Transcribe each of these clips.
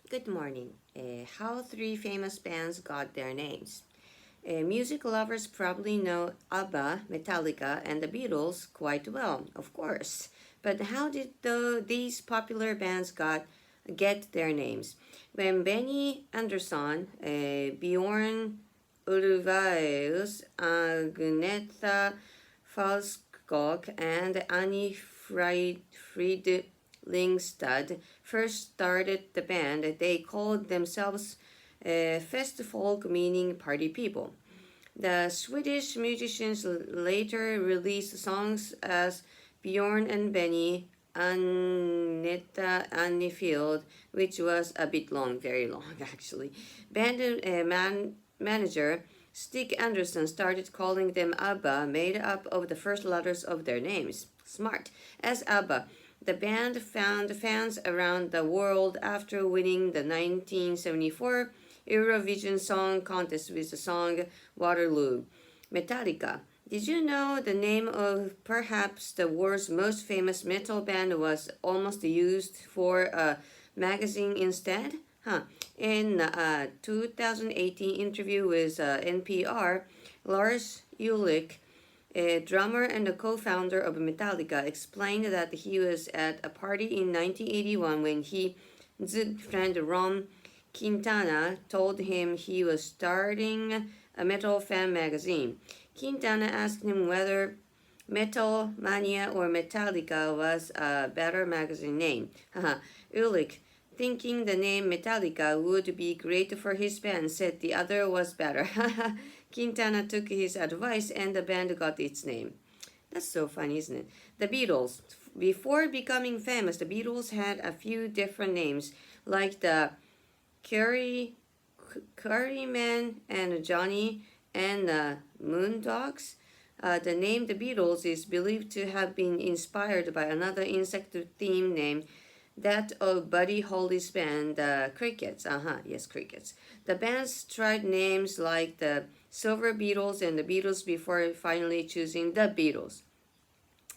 Good morning. How three famous bands got their names. Music lovers probably know Abba, Metallica, and the Beatles quite well, of course. But how did these popular bands get their names? When Benny Andersson, Bjorn Ulvaeus, Agnetha Falskog, and Annie Friedlingstad first started the band, they called themselves Festfolk, meaning party people. The Swedish musicians later released songs as Bjorn and Benny, Aneta Annifield, which was a bit long, very long actually. Band manager Stig Anderson started calling them Abba, made up of the first letters of their names. Smart. As Abba, the band found fans around the world after winning the 1974 Eurovision Song Contest with the song Waterloo. Metallica. Did you know the name of perhaps the world's most famous metal band was almost used for a magazine instead? Huh. In a 2018 interview with NPR, Lars Ulrich, a drummer and a co-founder of Metallica, explained that he was at a party in 1981 when his friend Ron Quintana told him he was starting a metal fan magazine. Quintana asked him whether Metal Mania or Metallica was a better magazine name. Ulrich, thinking the name Metallica would be great for his band, said the other was better. Quintana took his advice and the band got its name. That's so funny, isn't it? The Beatles. Before becoming famous, the Beatles had a few different names, like the Curryman and Johnny and the Moondogs. The name the Beatles is believed to have been inspired by another insect theme name, that of Buddy Holly's band, the Crickets. Yes, Crickets. The bands tried names like the Silver Beatles and the Beatles before finally choosing the Beatles.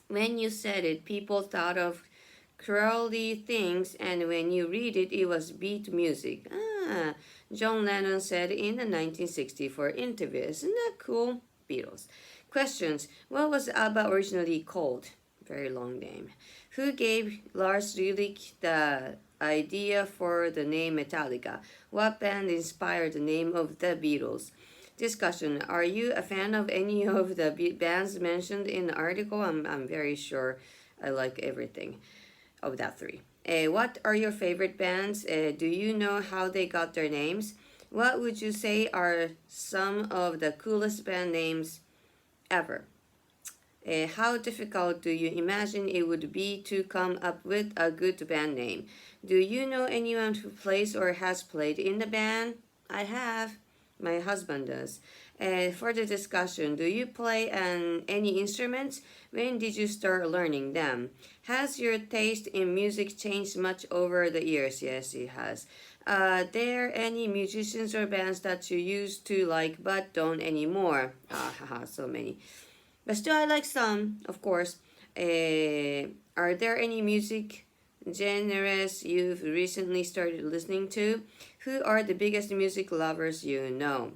When you said it, people thought of crawly things, and when you read it, it was beat music. John Lennon said in the 1964 interview. Isn't that cool? Beatles. Questions. What was ABBA originally called? Very long name. Who gave Lars Ulrich the idea for the name Metallica? What band inspired the name of the Beatles? Discussion. Are you a fan of any of the bands mentioned in the article? I'm very sure I like everything of that three. What are your favorite bands? Do you know how they got their names? What would you say are some of the coolest band names ever? How difficult do you imagine it would be to come up with a good band name? Do you know anyone who plays or has played in the band? I have. My husband does. For the discussion, do you play any instruments? When did you start learning them? Has your taste in music changed much over the years? Yes, it has. Are there any musicians or bands that you used to like but don't anymore? So many. But still, I like some, of course. Are there any music genres you've recently started listening to? Who are the biggest music lovers you know?